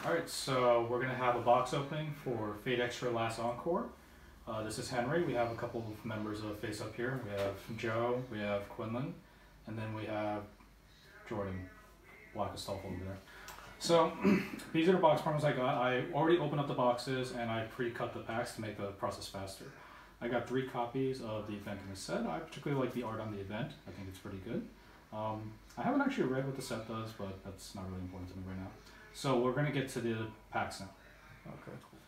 Alright, so we're going to have a box opening for Fate Extra Last Encore. This is Henry. We have a couple of members of Face up here. We have Joe, we have Quinlan, and then we have Jordan, Blackestolf over there. So these are the box promos I got. I already opened up the boxes and I pre-cut the packs to make the process faster. I got 3 copies of the event in the set. I particularly like the art on the event. I think it's pretty good. I haven't actually read what the set does, but that's not really important to me right now. So we're going to get to the packs now. Okay, cool.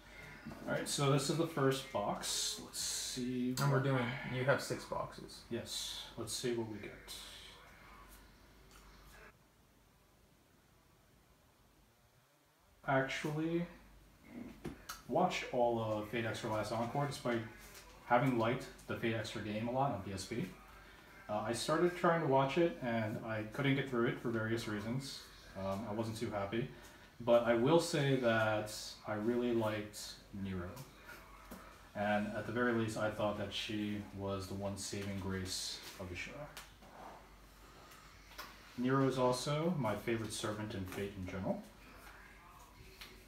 Alright, so this is the first box. Let's see. And we're doing, you have 6 boxes. Yes, let's see what we get. Actually, watched all of Fate Extra Last Encore despite having liked the Fate Extra game a lot on PSP. I started trying to watch it and I couldn't get through it for various reasons. I wasn't too happy. But I will say that I really liked Nero. And at the very least, I thought that she was the one saving grace of the show. Nero is also my favorite servant in Fate in general.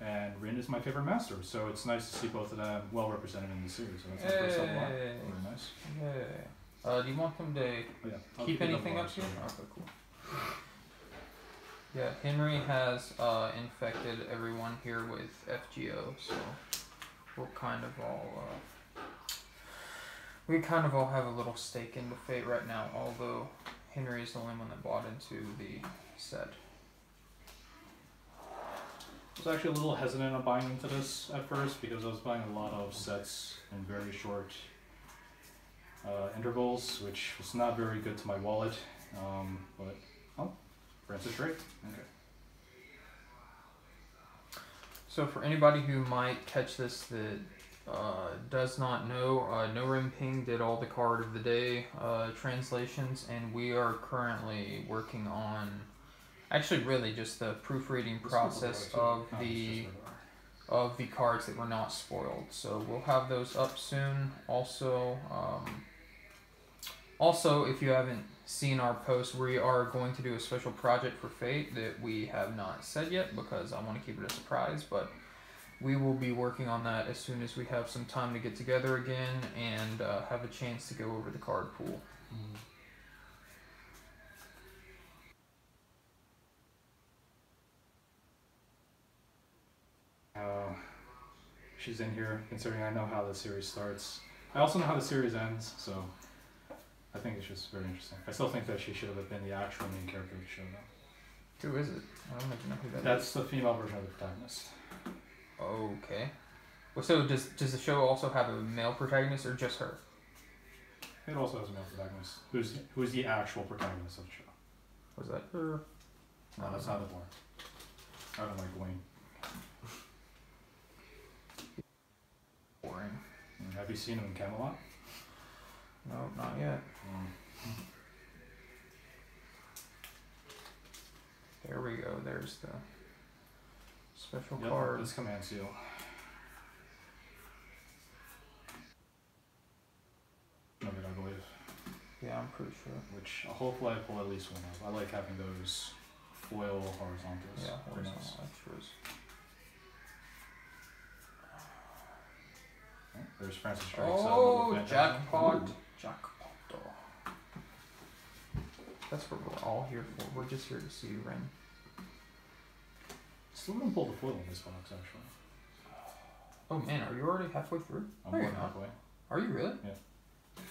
And Rin is my favorite master, so it's nice to see both of them well represented in the series. So that's the first time a lot. Very nice. Yeah. Do you want them to keep anything up here? Okay, cool. Yeah, Henry has infected everyone here with FGO, so we'll kind of all have a little stake in the Fate right now, although Henry is the only one that bought into the set. I was actually a little hesitant on buying into this at first because I was buying a lot of sets in very short intervals, which was not very good to my wallet, but Francis Drake. Okay. So for anybody who might catch this that does not know, No Rim Ping did all the card of the day translations, and we are currently working on actually really just the proofreading process of the cards that were not spoiled. So we'll have those up soon. Also, if you haven't seen our post, we are going to do a special project for Fate that we have not said yet because I want to keep it a surprise, but we will be working on that as soon as we have some time to get together again and have a chance to go over the card pool. She's in here, considering I know how the series starts. I also know how the series ends, so I think it's just very interesting. I still think that she should have been the actual main character of the show, though. Who is it? I don't even know who that is. That's the female version of the protagonist. Okay. Well, so does the show also have a male protagonist or just her? It also has a male protagonist. Who's the actual protagonist of the show? Was that her? No, that's not the point. I don't like Wayne. Boring. Have you seen him in Camelot? No, not yet. There we go. There's the special card. This command seal. Of it, I believe. Yeah, I'm pretty sure. Which hopefully I pull at least one of. I like having those foil horizontals. Yeah, horizontal nice. extras. There's Francis Drake's jackpot. Jackpot. That's what we're all here for. We're just here to see you, Ren. Still haven't pulled the foil in this box, actually. Oh man, are you already halfway through? I'm more than halfway. Are you really? Yeah.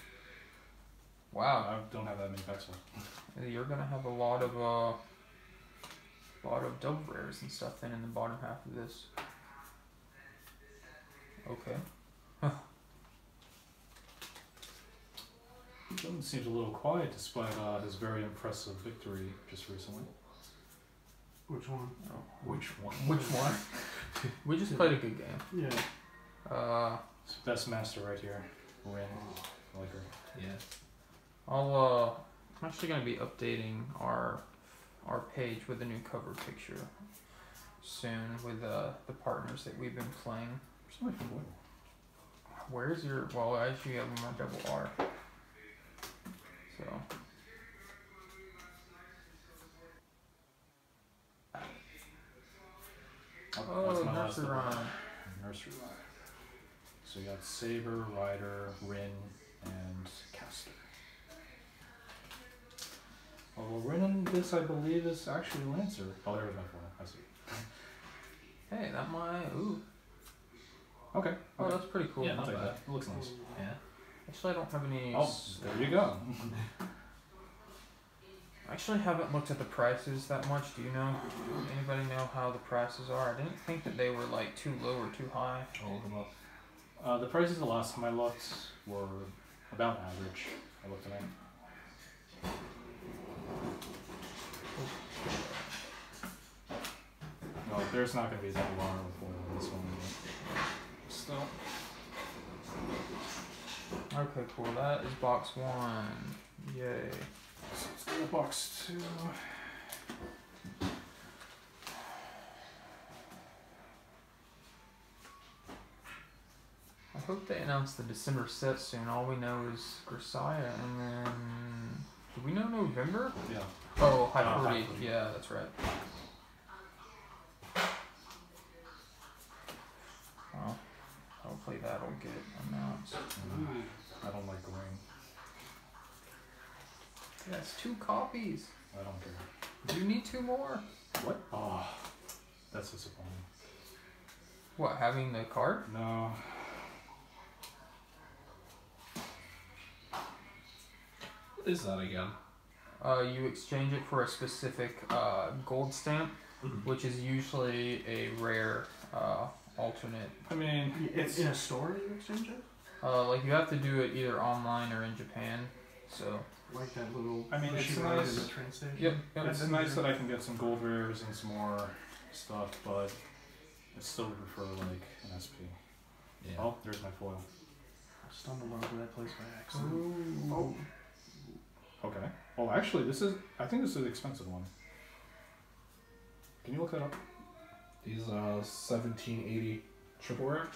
Wow. I don't have that many packs left. You're gonna have a lot of double rares and stuff then in the bottom half of this. Okay. Huh. Jordan seems a little quiet despite his very impressive victory just recently. Which one? Oh, which one? Which one? We just played a good game. Yeah. It's best master right here. Win. I like her. Yeah. I'm actually gonna be updating our page with a new cover picture soon with the partners that we've been playing. Where's my foil? Where's your? Well, I actually have more double R. So. That's my last nursery double. rhyme. Nursery rhyme. So you got Saber, Rider, Rin, and Caster. Well, Rin in this, I believe, is actually Lancer. Oh, there's my foil. I see. Hey, that might. Ooh. Okay. Oh, Okay. that's pretty cool. Yeah, Not I'll take bad. that. It looks nice. Yeah. Actually, I don't have any. Oh, there you go. I actually haven't looked at the prices that much. Do you know? Anybody know how the prices are? I didn't think that they were like too low or too high. I'll look them up. The prices the last time I looked were about average. I looked at them. No, there's not going to be that long before this one. But still. Okay, cool. That is box 1. Yay. So let's go to box 2. I hope they announce the December set soon. All we know is Grisaya, and then do we know November? Yeah. Oh, High 40. High 40. Yeah, that's right. Well, hopefully that'll get announced. I don't like green. Yeah, it's 2 copies. I don't care. Do you need 2 more? What? Oh, that's disappointing. What, having the card? No. What is that again? You exchange it for a specific gold stamp, which is usually a rare alternate. I mean, it's in a store you exchange it? Like you have to do it either online or in Japan. So. Like that little. I mean, it's machine nice. in the train station. Yep. Yep. it's nice that I can get some gold rares and some more stuff, but I still prefer like an SP. Yeah. Oh, there's my foil. I stumbled onto that place by accident. Ooh. Oh. Okay. Oh, actually, I think this is an expensive one. Can you look that up? These 1780 triple rare.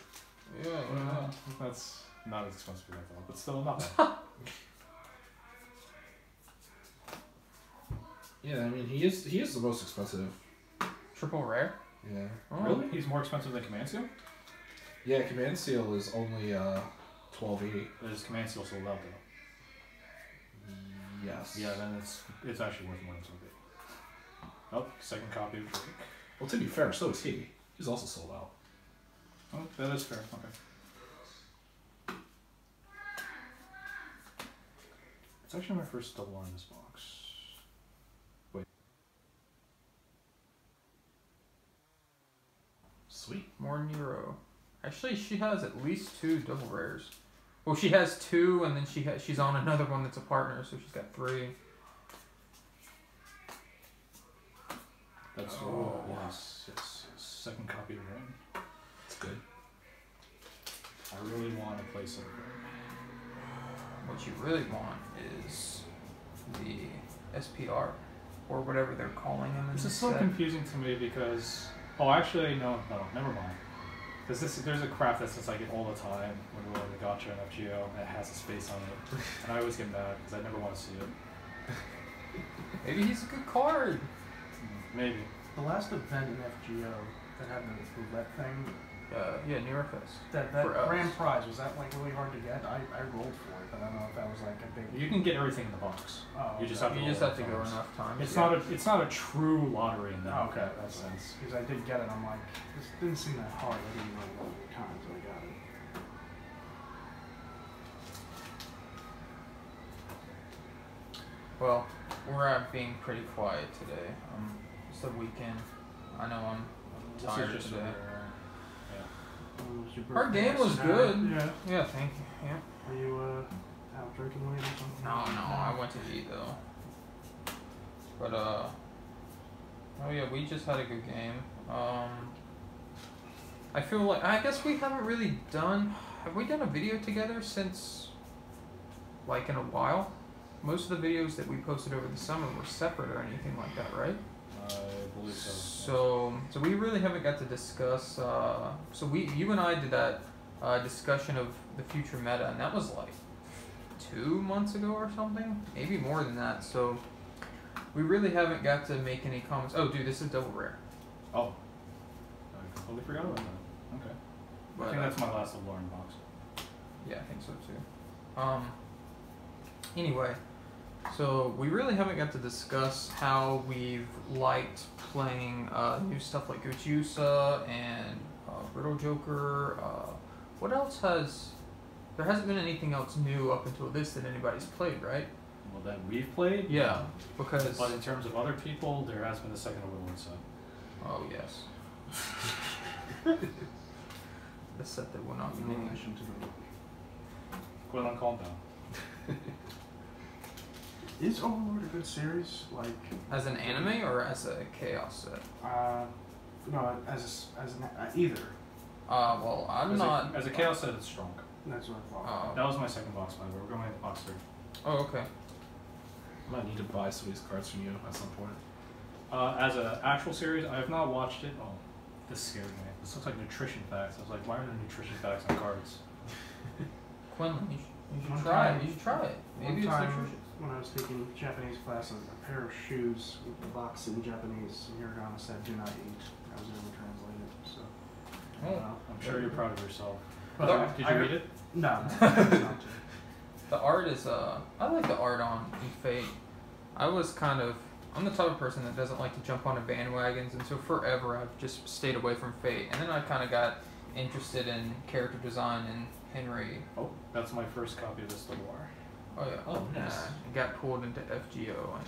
Yeah. That's not as expensive as I thought, but still not bad. Yeah, I mean he is the most expensive. Triple rare. Yeah. Oh. Really? He's more expensive than Command Seal? Yeah, Command Seal is only 1280. Is Command Seal sold out though? Yes. Yeah, then it's actually worth more than something. Oh, second copy of Trick. Well, to be fair, so is he. He's also sold out. Oh, that is fair. Okay. It's actually my first double R in this box. Wait. Sweet. More Nero. Actually, she has at least 2 double rares. Well, she has 2, and then she's on another one that's a partner, so she's got 3. That's Oh. yes. Second copy of Rain. That's good. I really want to play some Rain. What you really want is the SPR, or whatever they're calling him in This this is so set. confusing to me because actually no, never mind. Because there's a crap that says I get all the time when we're in the Gotcha and FGO and it has a space on it, and I always get mad because I never want to see it. Maybe he's a good card. Maybe. The last event in FGO that had the roulette thing, Yeah, Neurofest. that For us. grand prize, was that like really hard to get? I rolled for it, but I don't know if that was like a big. You can get everything in the box. Oh, You just okay. have to You just roll have to go times. enough times. It's yeah. not a true lottery in that. Oh, okay, that that's sense. because I did get it. I'm like, this didn't seem that hard. I didn't roll it every time, so I got it. Well, we're being pretty quiet today. It's the weekend. I know I'm This is tired just today. Our Our game was good. Yeah. Yeah, thank you. Yeah. Are you out drinking late or something? No, I went to eat though. But oh yeah, we just had a good game. I feel like I guess we haven't really done. Have we done a video together since like in a while? Most of the videos that we posted over the summer were separate or anything like that, right? I believe so. So we really haven't got to discuss. You and I did that discussion of the future meta, and that was like 2 months ago or something, maybe more than that. So we really haven't got to make any comments. Oh, dude, this is double rare. Oh. totally forgot about that. Okay. But, I think that's my last Lauren box. Yeah, I think so too. Anyway, so we really haven't got to discuss how we've liked playing new stuff like Gochusa and Brittle Joker. What else has... There hasn't been anything else new up until this that anybody's played, right? Well, that we've played? Yeah, because... But in terms of other people, there has been the second Woodland set. Oh, yes. The set that will not be In named. relation to the movie. Quinlan, calm down. Is Overlord a good series? Like, As an anime or as a ChaOS set? no, as an either. Well, I'm not... As a chaos set, it's strong. That's what I thought. That was my second box, by the way. We're going into box 3. Oh, okay. I might need to buy some of these cards from you at some point. As an actual series, I have not watched it. Oh, this scared me. This looks like nutrition facts. I was like, why are there nutrition facts on cards? Quinlan, you should One try it. time- You should try it. Maybe One it's time nutritious. when I was taking Japanese class, a pair of shoes with the box in Japanese, and Hiragana said, "Do not eat." I was able to translate it. So. Oh. I'm sure you're proud of yourself. But Did you read it? No, not to. The art is I like the art on Fate. I'm the type of person that doesn't like to jump onto bandwagons, and so forever I've just stayed away from Fate. And then I kind of got interested in character design and Henry. Oh, that's my first copy of this Civil War. Oh yeah. Oh, nice. I got pulled into FGO, and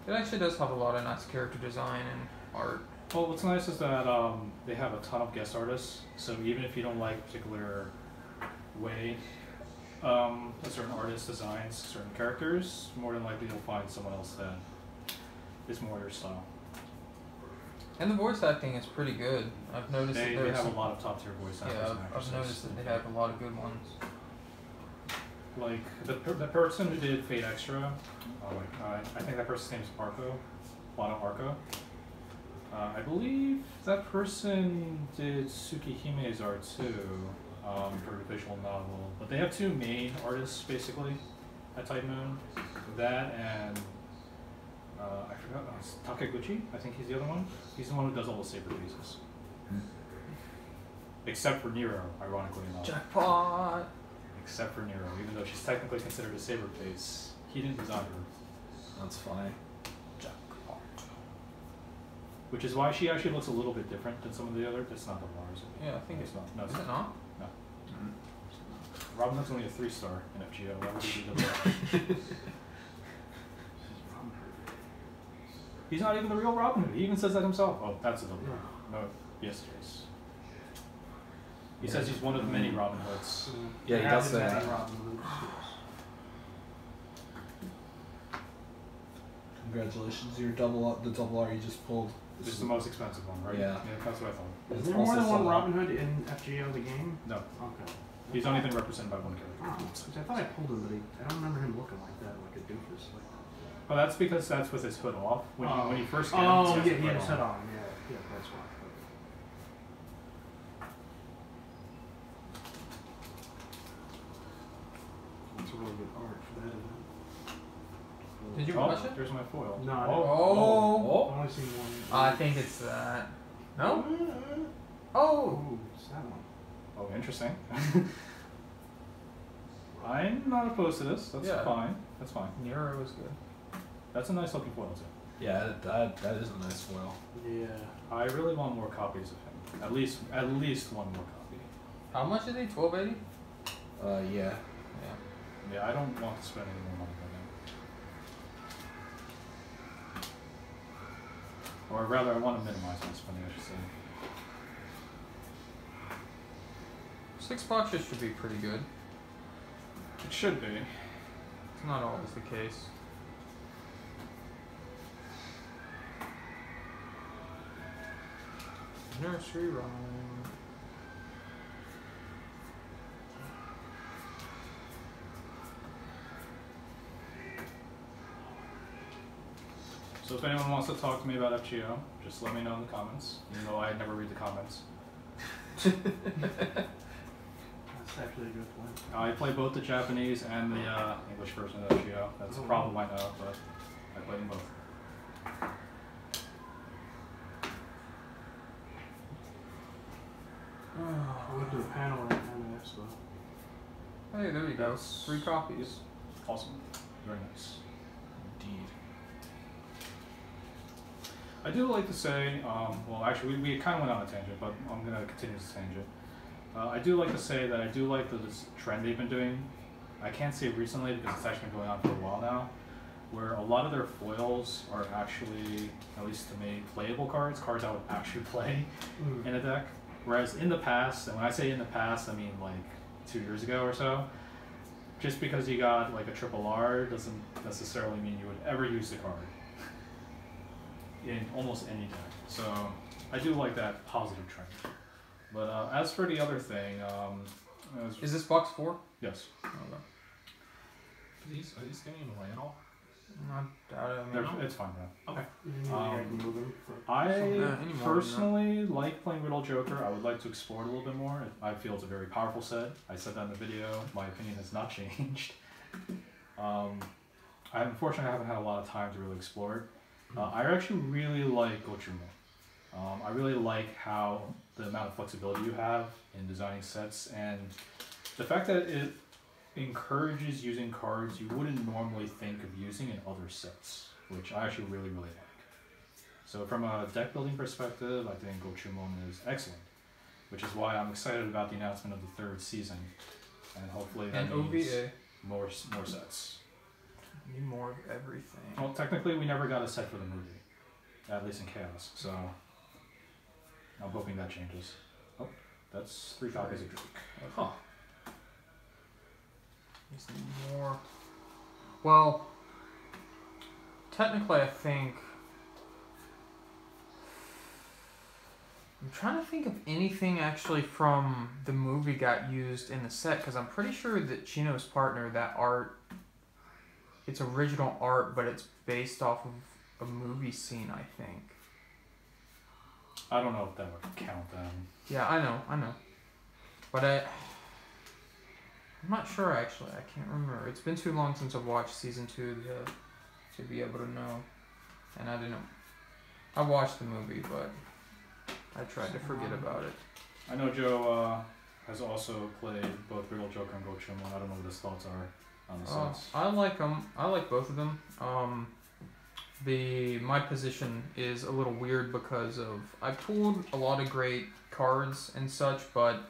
it actually does have a lot of nice character design and art. Well, what's nice is that they have a ton of guest artists, so even if you don't like a particular way a certain artist designs certain characters, more than likely you'll find someone else that is more your style. And the voice acting is pretty good. I've noticed They that there's have some, a lot of top tier voice actors yeah, and I've actresses. noticed that they have a lot of good ones. Like the person who did Fate Extra, I think that person's name is Arco, Wano Arco. I believe that person did Tsukihime's art too, for a visual novel. But they have two main artists basically at Type Moon. That and I forgot, Takeguchi, I think he's the other one. He's the one who does all the saber pieces. Except for Nero, ironically enough. Jackpot! Except for Nero, even though she's technically considered a saber face, he didn't design her. That's fine. Jackpot. Which is why she actually looks a little bit different than some of the other. It's not the Mars. Yeah, I think it's not. No, Is it's it not? No. Robin Hood's only a 3-star in FGO. Why would he do that? He's not even the real Robin Hood. He even says that himself. Oh, that's a double. No, yes, it is. He says he's one of the many Robin Hoods. Yeah, he does say Many that. Robin Hoods, Congratulations, the double R you just pulled. This is the most expensive one, right? Yeah. That's what I thought. yes. Is It's there more also than one sold out. Robin Hood in FGO the game? No, Okay. he's only been represented by one character. Oh, 'cause I thought I pulled him, but I don't remember him looking like that, like a doofus. Like, Well, that's because that's with his hood off. When you first get oh, him, yeah, his he had hood his hood on. Yeah, that's why. That's a really good art for that event. Did you Oh, watch it? there's my foil. No, I Oh! I've only seen one. I think it's that. No? Oh! Oh, it's that one. Oh, interesting. I'm not opposed to this. That's Yeah. fine. That's fine. Nero was good. That's a nice looking foil too. Yeah, that is a nice foil. Yeah. I really want more copies of him. At least one more copy. How much is he? $12.80? Yeah. Yeah. Yeah, I don't want to spend any more money right now. Or rather, I want to minimize my spending, I should say. $6 should be pretty good. It should be. It's not always the case. Nursery rhyme. So if anyone wants to talk to me about FGO, just let me know in the comments. Even though I never read the comments. That's actually a good point. I play both the Japanese and the English version of FGO. That's a problem I know, but I play them both. I went to a panel at Anime Expo. Hey, there you go. Yes. 3 copies. Awesome. Very nice. Indeed. I do like to say, well, actually, we kind of went on a tangent, but I'm going to continue this tangent. I do like to say that I do like this trend they've been doing. I can't say recently because it's actually been going on for a while now, where a lot of their foils are actually, at least to me, playable cards I would actually play in a deck. Whereas in the past, and when I say in the past, I mean like 2 years ago or so, just because you got like a triple R doesn't necessarily mean you would ever use the card in almost any deck. So I do like that positive trend. But as for the other thing, Is this box 4? yes, Okay. Are these getting in the way at all? I doubt it. I mean, it's fine now. Okay. I can move them. I anymore, personally like playing Riddle Joker. I would like to explore it a little bit more. I feel it's a very powerful set. I said that in the video. My opinion has not changed. Unfortunately, I haven't had a lot of time to really explore it. I actually really like Gochumo. I really like how the amount of flexibility you have in designing sets, and the fact that it encourages using cards you wouldn't normally think of using in other sets, which I actually really, really like. So from a deck building perspective, I think Gochumon is excellent, which is why I'm excited about the announcement of the 3rd season, and hopefully that and means OVA. more sets. Need more of everything. Well, technically we never got a set for the movie, at least in ChaOS, so I'm hoping that changes. Oh, that's 3 copies of Drake. Huh. Just need more. Well, technically, I think. I'm trying to think if anything actually from the movie got used in the set, because I'm pretty sure that Chino's partner, that art, it's original art, but it's based off of a movie scene, I think. I don't know if that would count then. Yeah, I know. But I'm not sure actually. I can't remember. It's been too long since I've watched season 2 to be able to know. And I didn't. I watched the movie, but I tried to forget about it. I know Joe has also played both Riddle Joker and Gochumon. I don't know what his thoughts are on the sets. I like them. I like both of them. My position is a little weird because of I pulled a lot of great cards and such, but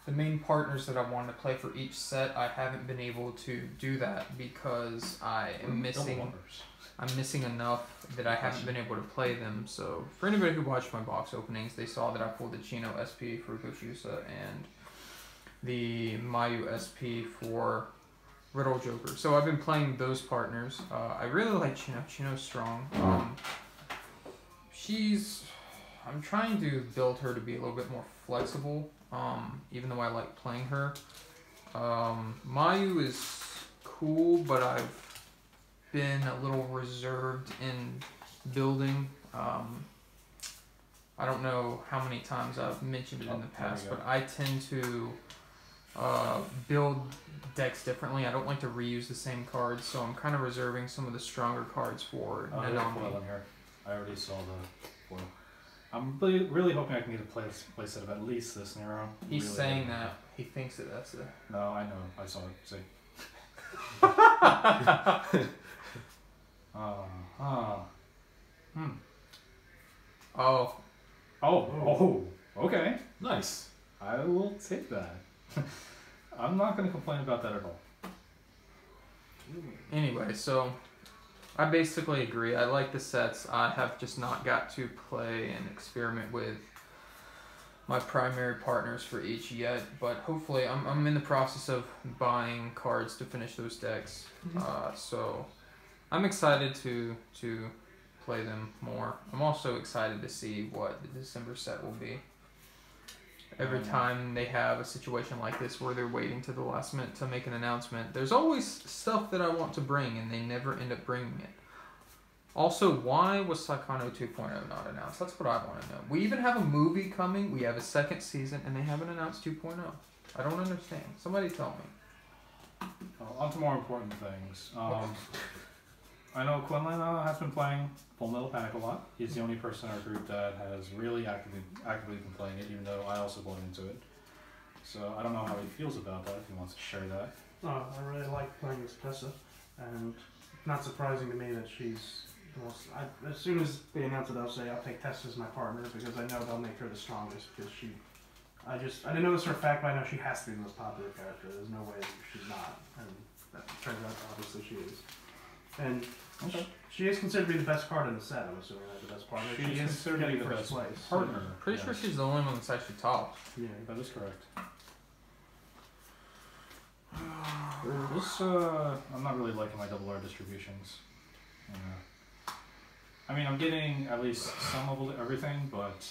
the main partners that I wanted to play for each set, I haven't been able to do that because I am missing. I'm missing enough that I haven't been able to play them. So for anybody who watched my box openings, they saw that I pulled the Chino SP for Gochusa and the Mayu SP for Riddle Joker. So I've been playing those partners. I really like Chino. Chino's strong. I'm trying to build her to be a little bit more flexible, even though I like playing her. Mayu is cool, but I've been a little reserved in building. I don't know how many times I've mentioned it in the past, but I tend to build decks differently. I don't like to reuse the same cards, so I'm kind of reserving some of the stronger cards for foil in here. I already saw the foil. I'm really hoping I can get a play set of at least this Nero. He's really saying that. He thinks that that's it. No, I know. I saw it. See. Oh, okay. Nice. I will take that. I'm not going to complain about that at all. Anyway, so I basically agree. I like the sets. I have just not got to play and experiment with my primary partners for each yet, but hopefully I'm in the process of buying cards to finish those decks. So I'm excited to play them more. I'm also excited to see what the December set will be. Every time they have a situation like this where they're waiting to the last minute to make an announcement, there's always stuff that I want to bring and they never end up bringing it. Also, why was Saikano 2.0 not announced? That's what I want to know. We even have a movie coming, we have a second season, and they haven't announced 2.0. I don't understand. Somebody tell me. On to more important things. I know Quinlan has been playing Full Metal Panic a lot. He's the only person in our group that has really actively been playing it, even though I also bought into it. So I don't know how he feels about that, if he wants to share that. I really like playing as Tessa, and not surprising to me that she's the most. As soon as they announce it, I'll say I'll take Tessa as my partner because I know they'll make her the strongest. Because she, I didn't know this for a fact, but I know she has to be the most popular character. There's no way she's not, and that turns out obviously she is. And she is considered to be the best card in the set. I'm assuming like the best partner. She is considered to be the best place. partner. Pretty sure she's the only one that's actually top. Yeah, That is correct. This, I'm not really liking my double R distributions. I mean, I'm getting at least some of everything, but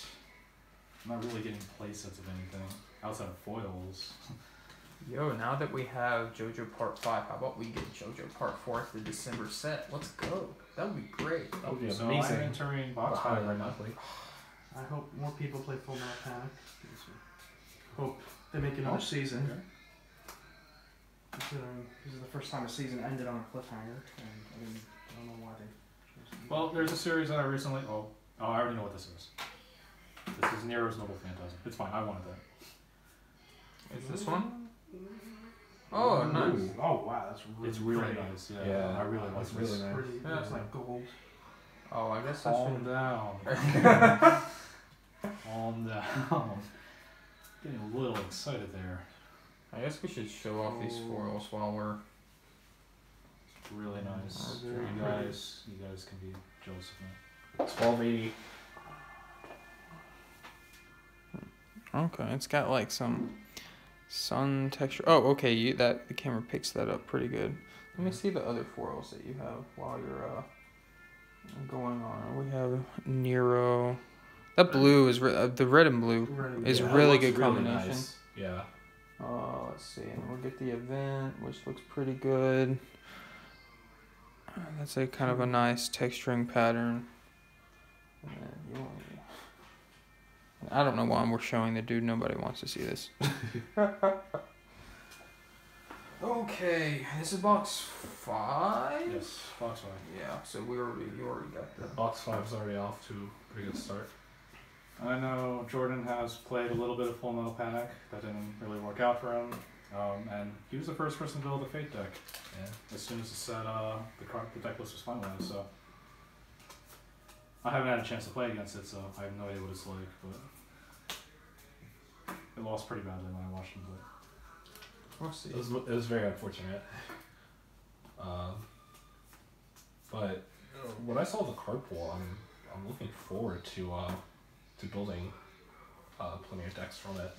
I'm not really getting play sets of anything outside of foils. Yo, now that we have JoJo Part 5, how about we get JoJo Part 4 for the December set? Let's go. That would be great. That would be So amazing. I'm entering box 5 right now. I hope more people play Full Metal Panic. Hope they make another season. Okay. Considering this is the first time a season ended on a cliffhanger, and I don't know why they. Well, there's a series that I recently. Oh, I already know what this is. This is Nero's Noble Phantasm. It's fine. I wanted that. Is this one? Oh, nice. Ooh. Oh wow, that's really. It's really pretty. nice. Yeah, I really like it's this. really nice. Pretty. Yeah. It's like gold. Oh, I guess I Calm should. down. Calm down. Getting a little excited there. I guess we should show off these foils while we're. It's really nice. Oh, You very guys can be jealous of me. 1280. Okay, it's got like some sun texture. Oh, okay. The camera picks that up pretty good. Let me see the other foils that you have while you're going on. We have Nero. That blue is the red and blue is Yeah, really it good looks really combination. nice. Yeah. Let's see, and we'll get the event, which looks pretty good. That's a kind of a nice texturing pattern. And then I don't know why we're showing the dude. Nobody wants to see this. Okay, this is box 5. Yes, box 5. Yeah, so you already got the. Box 5's already off to a pretty good start. I know Jordan has played a little bit of Full Metal Panic. That didn't really work out for him. And he was the first person to build a Fate deck. Yeah. As soon as it said the deck list was finalized, so I haven't had a chance to play against it, so I have no idea what it's like. But it lost pretty badly when I watched him play. We'll see. It was very unfortunate. But when I saw the card pool, I'm looking forward to building plenty of decks from it.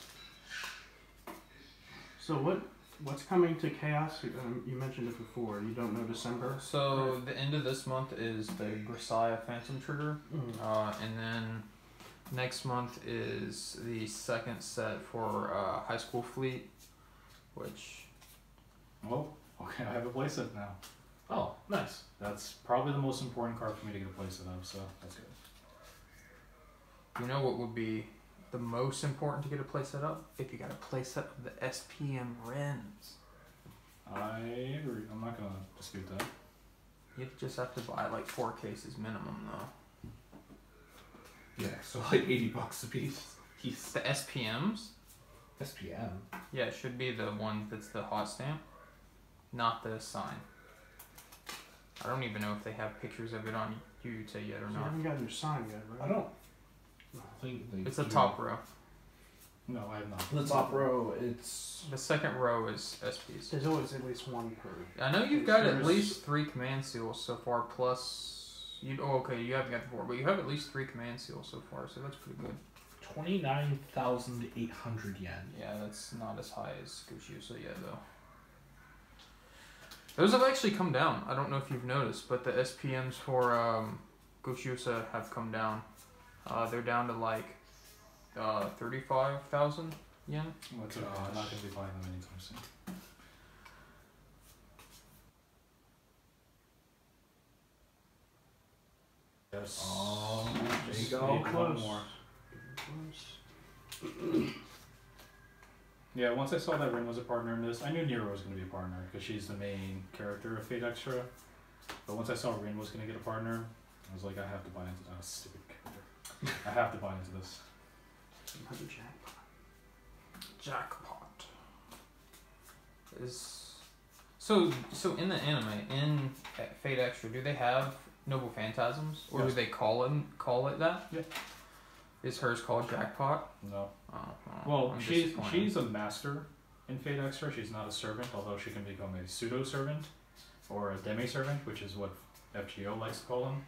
So what's coming to Chaos? You mentioned it before. You don't know December. So the end of this month is the Grisaya Phantom Trigger, and then next month is the second set for High School Fleet, which. Well, okay, I have a playset now. Oh, nice. That's probably the most important card for me to get a playset of, so that's good. You know what would be the most important to get a playset up? If you got a playset of the SPM Rims. I agree. I'm not gonna dispute that. You just have to buy like 4 cases minimum though. Yeah, so like $80 a piece. The SPMs? SPM. Yeah, it should be the one that's the hot stamp, not the sign. I don't even know if they have pictures of it on Yuta yet or You not. haven't gotten your sign yet, right? I don't think they It's the do. top row. No, I have not. The top row, it's The second row is SPs. There's always at least one per. I know you've got at There's- least 3 command seals so far, plus you. Oh, okay, you haven't got the 4, but you have at least 3 command seals so far, so that's pretty good. 29,800 yen. Yeah, that's not as high as Goshusa yet, though. Those have actually come down. I don't know if you've noticed, but the SPMs for Goshusa have come down. They're down to like 35,000 yen. Well, it's okay. I'm not gonna be buying them anytime soon. Yes. Oh, there you Just go. need one more. Yeah, once I saw that Rin was a partner in this, I knew Nero was going to be a partner because she's the main character of Fate Extra. But once I saw Rin was gonna get a partner, I was like, I have to buy into that stupid character. I have to buy into this. Another jackpot. Jackpot. Is so in the anime in Fate Extra, do they have Noble Phantasms or Yes. do they call it that? Yeah. Is hers called Jackpot? No. Oh, Well, I'm she's disappointed. a master in Fate Extra. She's not a servant, although she can become a pseudo servant or a demi servant, which is what FGO likes to call them.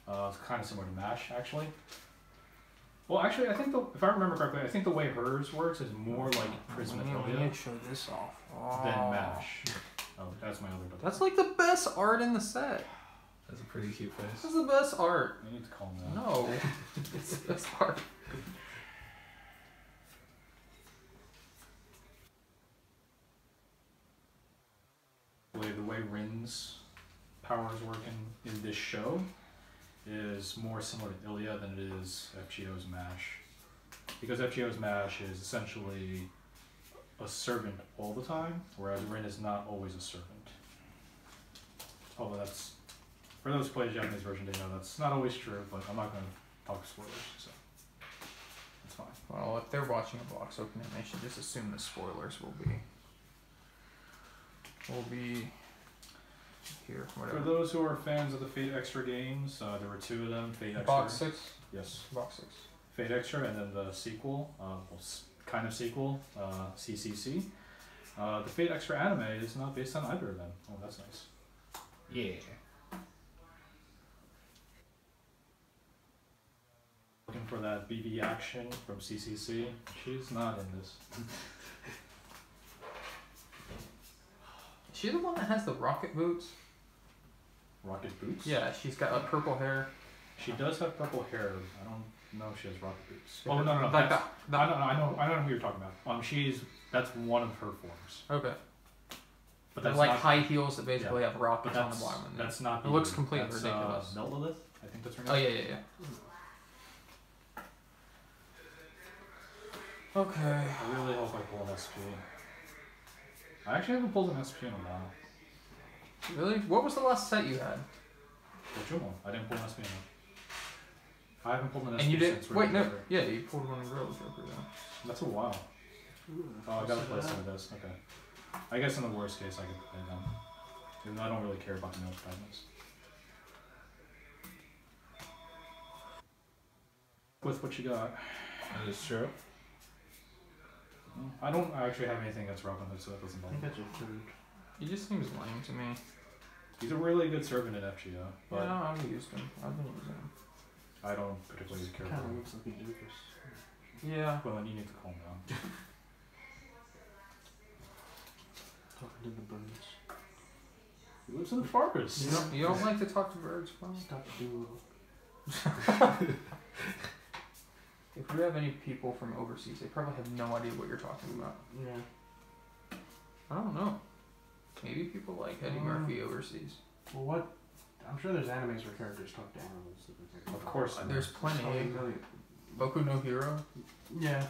It's kind of similar to MASH, actually. Well, actually, I think if I remember correctly, I think the way hers works is more like We Prismathelia need to show this off. than Oh. MASH. Oh, that's my other. That's like the best art in the set. That's a pretty cute face. This is the best art. I need to calm down. No, it's the best art. The way Rin's powers work in this show is more similar to Ilya than it is FGO's MASH. Because FGO's MASH is essentially a servant all the time, whereas Rin is not always a servant. Although that's, for those who play the Japanese version, they know that's not always true, but I'm not going to talk spoilers, so that's fine. Well, if they're watching a box opening, they should just assume the spoilers will be here. Whatever. For those who are fans of the Fate Extra games, there were two of them. Fate Extra. Box 6. Yes. Box 6. Fate Extra, and then the sequel, kind of sequel, CCC. The Fate Extra anime is not based on either of them. Oh, that's nice. Yeah. Looking for that BB action from CCC. She's not in this. Is she the one that has the rocket boots? Rocket boots? Yeah, she's got purple hair. She does have purple hair. I don't know if she has rocket boots. Oh, no. Like that's- I know who you're talking about. That's one of her forms. Okay. But They're that's like not, high heels that basically have but rockets on the that's, bottom. that's not It looks BB. completely That's, ridiculous. Melilith, I think that's her name. Oh yeah. Okay. I really hope I pull an SP. I actually haven't pulled an SP in a while. Really? What was the last set you had? Jumo. I didn't pull an SP in it. I haven't pulled an SP And you did? since Wait, no. Joker. Yeah, you pulled one in Gorilla Joker though. That's a while. Ooh, Oh, I gotta play that. some of this. Okay. I guess in the worst case I could play them. Even though I don't really care about no fragments. With what you got. That is true. I don't actually have anything that's relevant, so that doesn't I bother think me. that's your third. He just seems lame to me. He's a really good servant in FGO, but Yeah, I've used him. I've been using him. I don't particularly care Kind about of him. looks like a doofus. Yeah. Well, then you need to calm down. Talking to the birds. He lives in the forest. You don't like to talk to birds, well? Stop doing. If we have any people from overseas, they probably have no idea what you're talking about. Yeah. I don't know. Maybe people like Eddie Murphy overseas. Well, what? I'm sure there's animes where characters talk to animals. Of course. There's plenty. Oh, really? Boku no Hero, Yeah.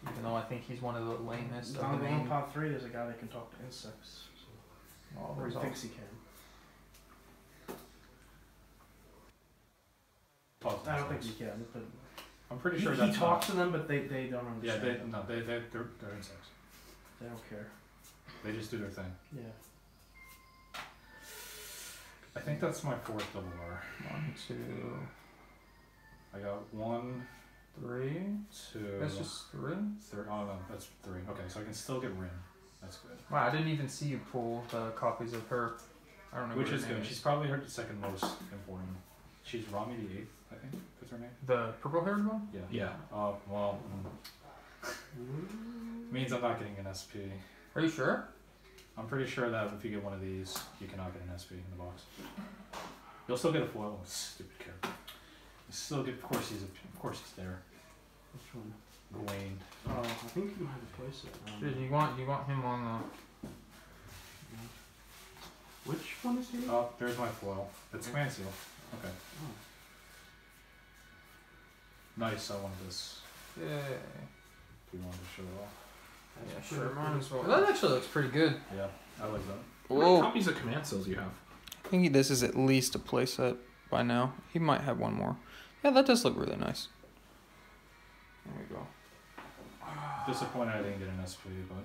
even though I think he's one of the lamest of On the the main. top 3, there's a guy that can talk to insects. Well, Or he there's all- thinks he can. Talk to I don't think themselves. he can, but I'm pretty he, sure he that's talks not, to them, but they don't yeah, understand. they're insects. They don't care. They just do their thing. Yeah. I think that's my fourth double R. 1, 2, I got 1, 3. 2, That's just 3. 3. Oh no, that's 3. Okay, so I can still get Rin. That's good. Wow, I didn't even see you pull the copies of her. I don't know Which what is her name good. She's probably her second most important. She's Rami the 8th, I think. That's her name. The purple-haired one. Yeah. Yeah. Oh well. Means I'm not getting an SP. Are you sure? I'm pretty sure that if you get one of these, you cannot get an SP in the box. You'll still get a foil. Oh, stupid character. You still get. Of course he's there. Which one? Gawain. Oh, I think you might have placed it. Did you want him on Which one is he? Oh, there's my foil. It's command seal. Okay. Oh. Nice. I wanted this. the? Yeah. If you wanted to show it off. Yeah, That's sure. pretty Might cool. as well. That actually looks pretty good. Yeah, I like that. How many Whoa. copies of Command Seals do you have? I think this is at least a playset by now. He might have one more. Yeah, that does look really nice. There we go. Disappointed I didn't get an SP, but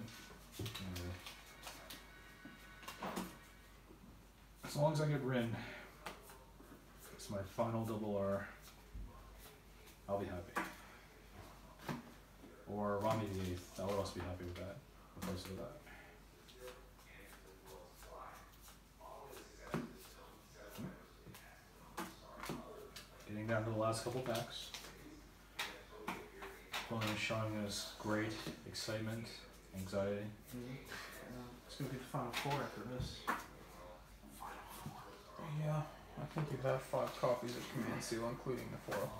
anyway. As long as I get Rin, it's my final double R, I'll be happy. Or Rami the 8th, I would also be happy with that. Opposed to that. Getting down to the last couple packs. Quillen is showing us great excitement, anxiety. It's gonna be the final four after this. Yeah, I think you have 5 copies of Command Seal, including the foil.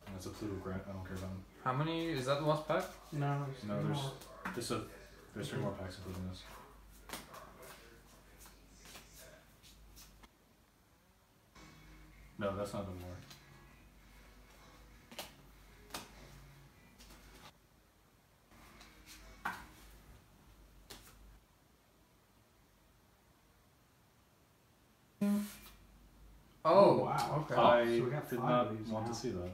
And that's a Pluto Grant, I don't care about him. How many? Is that the last pack? No, No, there's 3 more packs including this. No, that's not the more. Oh, wow. Okay. I so we got did 5 not of these want now. to see that.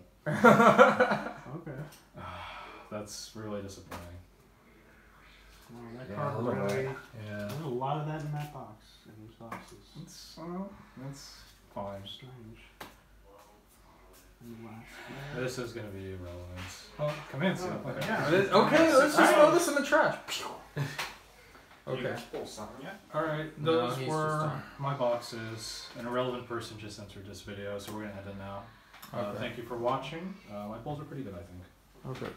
Okay. That's really disappointing. Well, that Yeah, card a little really. bit. Yeah. There's a lot of that in that box. In these boxes. That's fine. Strange. And the last. This is gonna be irrelevant. Oh, Command Seal. Oh, Okay. yeah. Okay, let's just throw this in the trash. Okay. Pull something yet? Alright, No, those he's were just done. my boxes. An irrelevant person just entered this video, so we're gonna end it now. Okay. Thank you for watching. My polls are pretty good, I think. Okay.